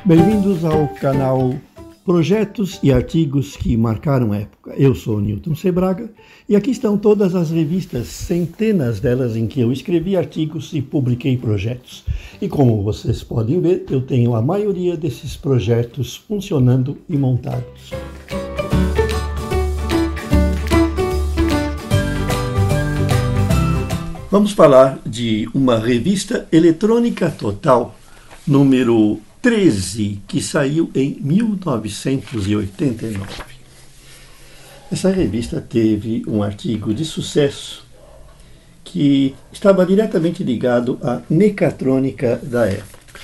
Bem-vindos ao canal Projetos e Artigos que Marcaram Época. Eu sou Newton Sebraga e aqui estão todas as revistas, centenas delas em que eu escrevi artigos e publiquei projetos. E como vocês podem ver, eu tenho a maioria desses projetos funcionando e montados. Vamos falar de uma revista eletrônica total, número 13, que saiu em 1989. Essa revista teve um artigo de sucesso que estava diretamente ligado à mecatrônica da época.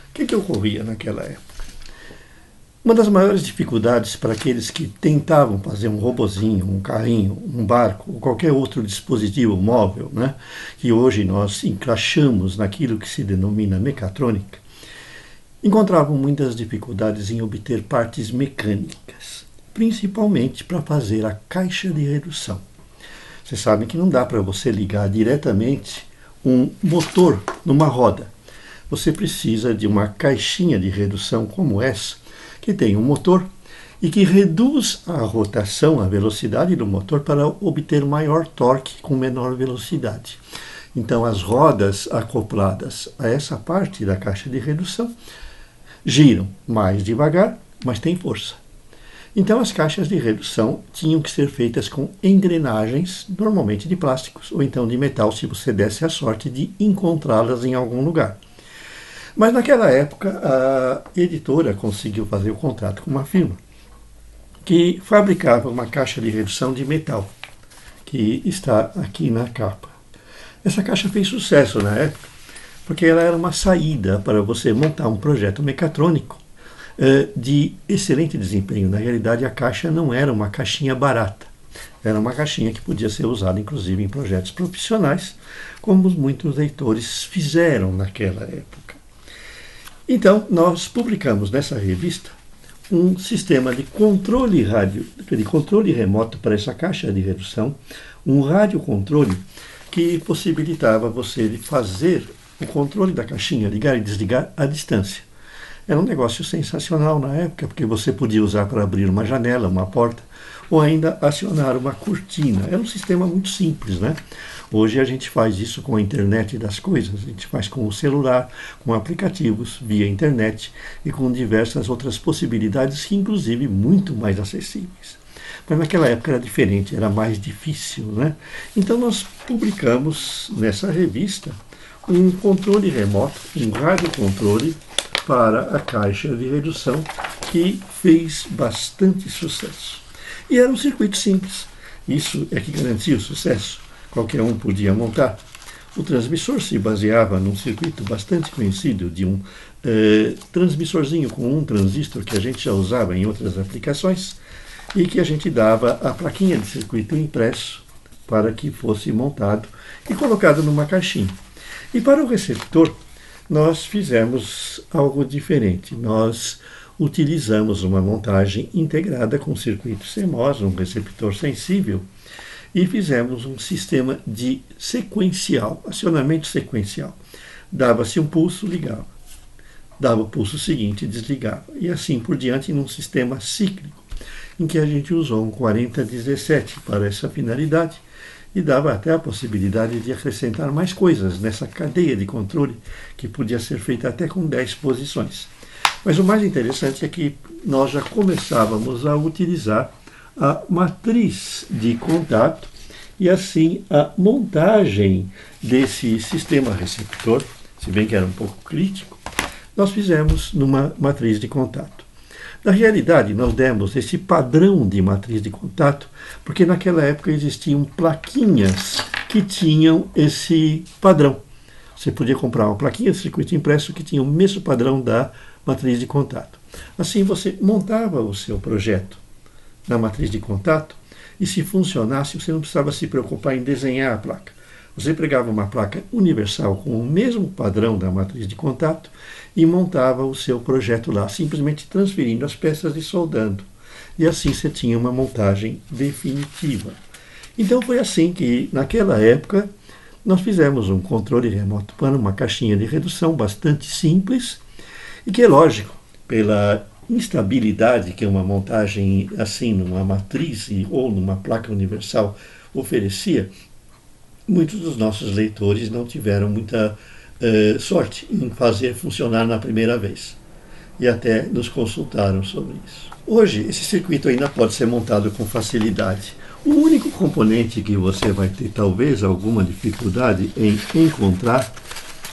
O que ocorria naquela época? Uma das maiores dificuldades para aqueles que tentavam fazer um robozinho, um carrinho, um barco, ou qualquer outro dispositivo móvel, né, que hoje nós encaixamos naquilo que se denomina mecatrônica, encontravam muitas dificuldades em obter partes mecânicas, principalmente para fazer a caixa de redução. Vocês sabem que não dá para você ligar diretamente um motor numa roda. Você precisa de uma caixinha de redução como essa, que tem um motor e que reduz a rotação, a velocidade do motor para obter maior torque com menor velocidade. Então as rodas acopladas a essa parte da caixa de redução giram mais devagar, mas tem força. Então as caixas de redução tinham que ser feitas com engrenagens, normalmente de plásticos, ou então de metal, se você desse a sorte de encontrá-las em algum lugar. Mas naquela época a editora conseguiu fazer o contrato com uma firma que fabricava uma caixa de redução de metal, que está aqui na capa. Essa caixa fez sucesso na época, porque ela era uma saída para você montar um projeto mecatrônico de excelente desempenho. Na realidade, a caixa não era uma caixinha barata. Era uma caixinha que podia ser usada, inclusive, em projetos profissionais, como muitos leitores fizeram naquela época. Então, nós publicamos nessa revista um sistema de controle remoto para essa caixa de redução, um radiocontrole que possibilitava você fazer o controle da caixinha, ligar e desligar à distância. Era um negócio sensacional na época, porque você podia usar para abrir uma janela, uma porta, ou ainda acionar uma cortina. Era um sistema muito simples, né? Hoje a gente faz isso com a internet das coisas, a gente faz com o celular, com aplicativos via internet e com diversas outras possibilidades, que inclusive muito mais acessíveis. Mas naquela época era diferente, era mais difícil, né? Então nós publicamos nessa revista um controle remoto, um radiocontrole para a caixa de redução, que fez bastante sucesso. E era um circuito simples. Isso é que garantia o sucesso. Qualquer um podia montar. O transmissor se baseava num circuito bastante conhecido de um transmissorzinho com um transistor que a gente já usava em outras aplicações e que a gente dava a plaquinha de circuito impresso para que fosse montado e colocado numa caixinha. E para o receptor, nós fizemos algo diferente. Nós utilizamos uma montagem integrada com circuito CMOS, um receptor sensível, e fizemos um sistema de sequencial, acionamento sequencial. Dava-se um pulso, ligava. Dava o pulso seguinte, desligava. E assim por diante, num sistema cíclico, em que a gente usou um 4017 para essa finalidade, e dava até a possibilidade de acrescentar mais coisas nessa cadeia de controle, que podia ser feita até com 10 posições. Mas o mais interessante é que nós já começávamos a utilizar a matriz de contato e assim a montagem desse sistema receptor, se bem que era um pouco crítico, nós fizemos numa matriz de contato. Na realidade, nós demos esse padrão de matriz de contato porque naquela época existiam plaquinhas que tinham esse padrão. Você podia comprar uma plaquinha de circuito impresso que tinha o mesmo padrão da matriz de contato. Assim você montava o seu projeto na matriz de contato e, se funcionasse, você não precisava se preocupar em desenhar a placa. Você pegava uma placa universal com o mesmo padrão da matriz de contato e montava o seu projeto lá, simplesmente transferindo as peças e soldando. E assim você tinha uma montagem definitiva. Então foi assim que, naquela época, nós fizemos um controle remoto para uma caixinha de redução bastante simples E que é lógico, pela instabilidade que uma montagem assim, numa matriz ou numa placa universal oferecia, muitos dos nossos leitores não tiveram muita sorte em fazer funcionar na primeira vez. E até nos consultaram sobre isso. Hoje, esse circuito ainda pode ser montado com facilidade. O único componente que você vai ter talvez alguma dificuldade em encontrar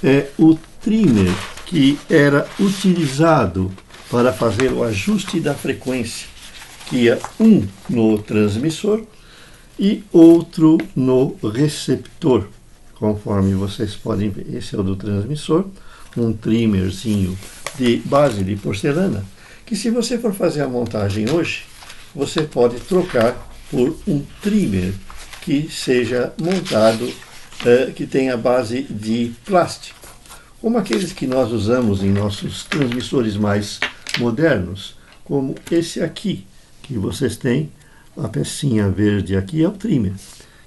é o trimmer que era utilizado para fazer o ajuste da frequência, que ia um no transmissor e outro no receptor, conforme vocês podem ver. Esse é o do transmissor, um trimmerzinho de base de porcelana, que se você for fazer a montagem hoje, você pode trocar por um trimmer que seja montado, que tenha base de plástico, como aqueles que nós usamos em nossos transmissores mais modernos, como esse aqui, que vocês têm, a pecinha verde aqui é o trimmer,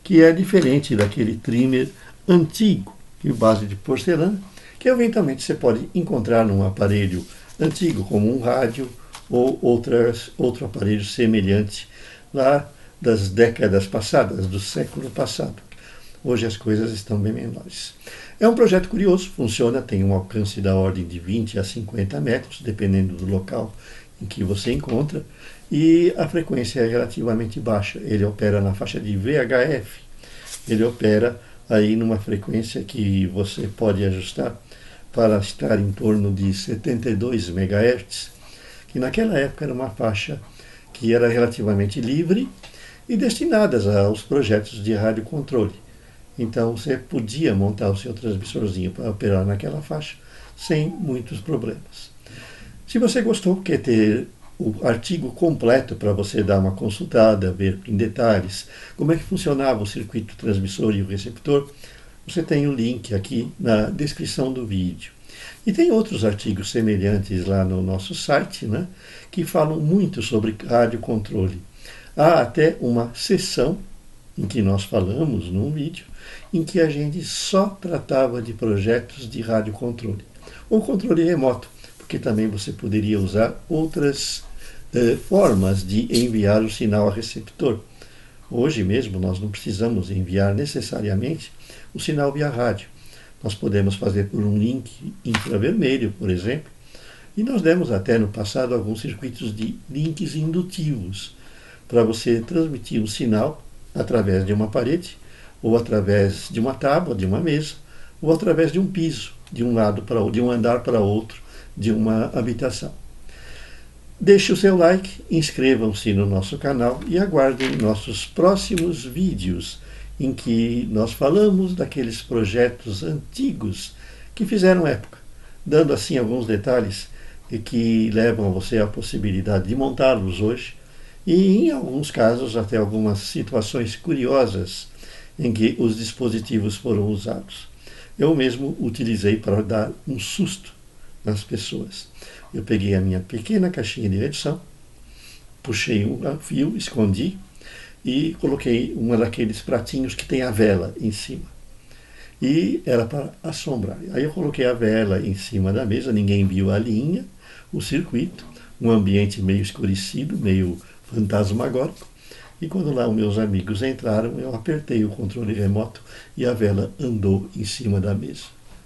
que é diferente daquele trimmer antigo, de base de porcelana, que eventualmente você pode encontrar num aparelho antigo, como um rádio ou outro aparelho semelhante lá das décadas passadas, do século passado. Hoje as coisas estão bem menores. É um projeto curioso, funciona, tem um alcance da ordem de 20 a 50 metros, dependendo do local em que você encontra, e a frequência é relativamente baixa. Ele opera na faixa de VHF, ele opera aí numa frequência que você pode ajustar para estar em torno de 72 MHz, que naquela época era uma faixa que era relativamente livre e destinada aos projetos de radiocontrole. Então você podia montar o seu transmissorzinho para operar naquela faixa sem muitos problemas. Se você gostou, quer ter o artigo completo para você dar uma consultada, ver em detalhes como é que funcionava o circuito transmissor e o receptor, você tem o link aqui na descrição do vídeo. E tem outros artigos semelhantes lá no nosso site, né, que falam muito sobre radiocontrole. Há até uma sessão em que nós falamos num vídeo em que a gente só tratava de projetos de radiocontrole ou controle remoto, porque também você poderia usar outras formas de enviar o sinal a receptor. Hoje mesmo nós não precisamos enviar necessariamente o sinal via rádio. Nós podemos fazer por um link infravermelho, por exemplo, e nós demos até no passado alguns circuitos de links indutivos para você transmitir um sinal através de uma parede, ou através de uma tábua, de uma mesa, ou através de um piso, de um andar para outro, de uma habitação. Deixe o seu like, inscrevam-se no nosso canal e aguardem nossos próximos vídeos em que nós falamos daqueles projetos antigos que fizeram época, dando assim alguns detalhes que levam você à possibilidade de montá-los hoje e, em alguns casos, até algumas situações curiosas em que os dispositivos foram usados. Eu mesmo utilizei para dar um susto nas pessoas. Eu peguei a minha pequena caixinha de redução, puxei um fio, escondi e coloquei uma daqueles pratinhos que tem a vela em cima. E era para assombrar. Aí eu coloquei a vela em cima da mesa, ninguém viu a linha, o circuito, um ambiente meio escurecido, meio fantasmagórico. E quando lá os meus amigos entraram, eu apertei o controle remoto e a vela andou em cima da mesa.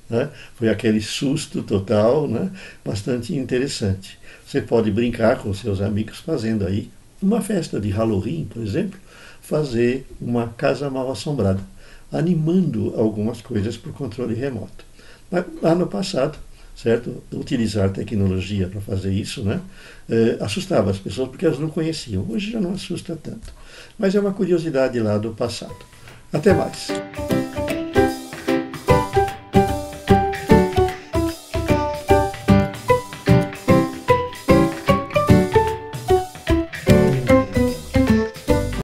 Né? Foi aquele susto total, né? Bastante interessante. Você pode brincar com seus amigos fazendo aí uma festa de Halloween, por exemplo, fazer uma casa mal assombrada, animando algumas coisas por controle remoto. Mas lá no passado, certo, utilizar tecnologia para fazer isso, né, assustava as pessoas porque elas não conheciam. Hoje já não assusta tanto. Mas é uma curiosidade lá do passado. Até mais.